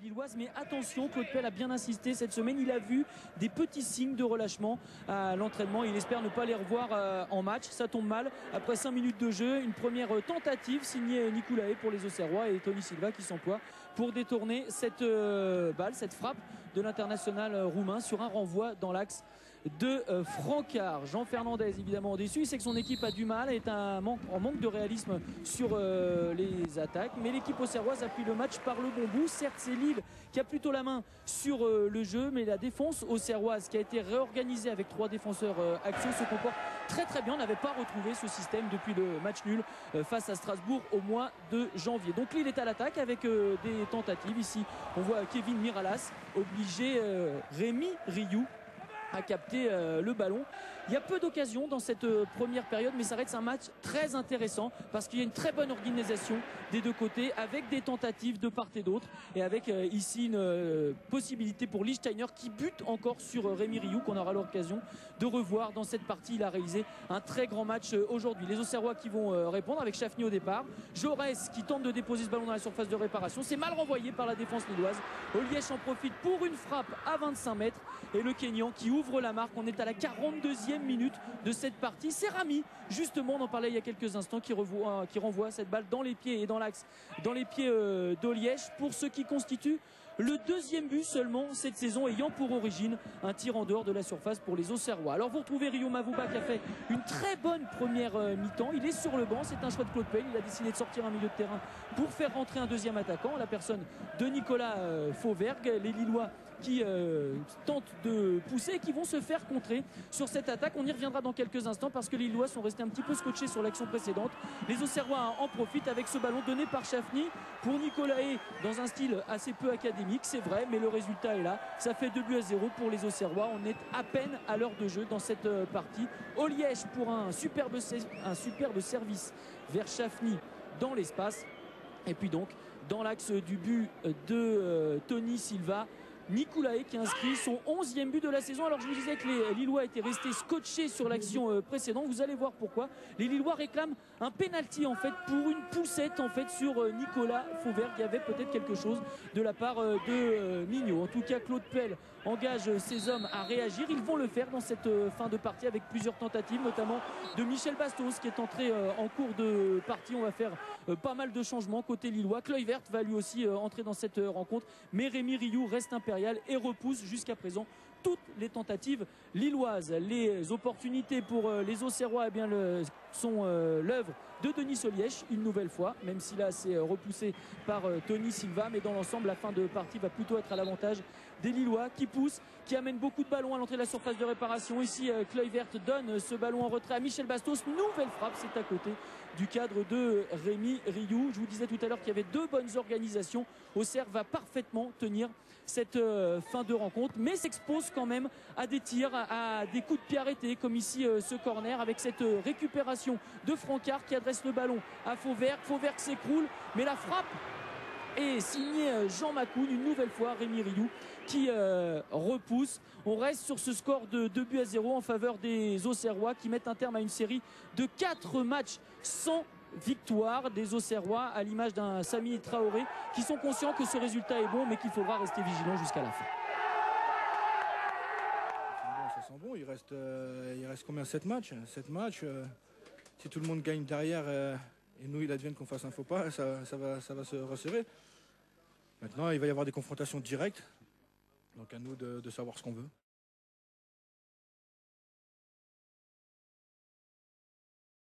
lilloise, mais attention, Claude Puel a bien insisté cette semaine, il a vu des petits signes de relâchement à l'entraînement, il espère ne pas les revoir en match. Ça tombe mal, après 5 minutes de jeu, une première tentative signée Nicolae pour les Auxerrois et Tony Silva qui s'emploie pour détourner cette balle, cette frappe de l'international roumain sur un renvoi dans l'axe de Francard. Jean Fernandez évidemment déçu, il sait que son équipe a du mal, est en manque de réalisme sur les attaques, mais l'équipe auxerroise a pris le match par le bon bout. Certes, c'est Lille qui a plutôt la main sur le jeu, mais la défense auxerroise qui a été réorganisée avec 3 défenseurs axiaux se comporte très bien. On n'avait pas retrouvé ce système depuis le match nul face à Strasbourg au mois de janvier. Donc Lille est à l'attaque avec des tentatives. Ici on voit Kevin Miralas obliger Rémi Rioux à capter le ballon. Il y a peu d'occasions dans cette première période, mais ça reste un match très intéressant parce qu'il y a une très bonne organisation des deux côtés avec des tentatives de part et d'autre et avec ici une possibilité pour Lichtsteiner qui bute encore sur Rémi Rioux qu'on aura l'occasion de revoir dans cette partie. Il a réalisé un très grand match aujourd'hui. Les Auxerrois qui vont répondre avec Chafny au départ. Jaurès qui tente de déposer ce ballon dans la surface de réparation. C'est mal renvoyé par la défense lilloise. Olièche en profite pour une frappe à 25 mètres et le Kenyan qui ouvre la marque. On est à la 42e minute de cette partie. C'est Rami, justement, on en parlait il y a quelques instants, qui renvoie cette balle dans les pieds et dans l'axe, dans les pieds d'Olièche pour ce qui constitue le deuxième but seulement cette saison, ayant pour origine un tir en dehors de la surface pour les Auxerrois. Alors vous retrouvez Rio Mavouba qui a fait une très bonne première mi-temps. Il est sur le banc, c'est un choix de Claude Puel. Il a décidé de sortir un milieu de terrain pour faire rentrer un deuxième attaquant, la personne de Nicolas Fauvergue. Les Lillois qui tentent de pousser et qui vont se faire contrer sur cette attaque. On y reviendra dans quelques instants parce que les Lillois sont restés un petit peu scotchés sur l'action précédente. Les Auxerrois en profitent avec ce ballon donné par Chafny pour Nicolae dans un style assez peu académique, c'est vrai, mais le résultat est là. Ça fait 2-0 pour les Auxerrois. On est à peine à l'heure de jeu dans cette partie. Olièche pour un superbe service vers Chafny dans l'espace. Et puis donc dans l'axe du but de Tony Silva, Nicolae qui inscrit son 11e but de la saison. Alors je vous disais que les Lillois étaient restés scotchés sur l'action précédente. Vous allez voir pourquoi. Les Lillois réclament un penalty en fait pour une poussette en fait sur Nicolas Fauvergue. Il y avait peut-être quelque chose de la part de Mignot. En tout cas, Claude Puel engage ses hommes à réagir. Ils vont le faire dans cette fin de partie avec plusieurs tentatives, notamment de Michel Bastos qui est entré en cours de partie. On va faire pas mal de changements côté lillois. Kluivert va lui aussi entrer dans cette rencontre, mais Rémi Rioux reste impérial et repousse jusqu'à présent toutes les tentatives lilloises. Les opportunités pour les Auxerrois sont l'œuvre de Denis Olièche une nouvelle fois, même si là c'est repoussé par Tony Silva, mais dans l'ensemble la fin de partie va plutôt être à l'avantage des Lillois qui poussent, qui amènent beaucoup de ballons à l'entrée de la surface de réparation. Ici Kluivert donne ce ballon en retrait à Michel Bastos, nouvelle frappe, c'est à côté du cadre de Rémi Rioux. Je vous disais tout à l'heure qu'il y avait 2 bonnes organisations. Auxerre va parfaitement tenir cette fin de rencontre, mais s'expose quand même à des tirs, à des coups de pied arrêtés, comme ici ce corner avec cette récupération de Francard qui adresse le ballon à Fauvergue. Fauvergue s'écroule, mais la frappe est signée Jean Macoun. Une nouvelle fois Rémi Rioux qui repousse. On reste sur ce score de 2-0 en faveur des Auxerrois qui mettent un terme à une série de 4 matchs sans victoire des Auxerrois, à l'image d'un Samy Traoré qui sont conscients que ce résultat est bon mais qu'il faudra rester vigilant jusqu'à la fin. Ça sent bon, il reste combien, 7 matchs 7 matchs, si tout le monde gagne derrière et nous il advienne qu'on fasse un faux pas, ça va se resserrer. Maintenant il va y avoir des confrontations directes, donc à nous de savoir ce qu'on veut.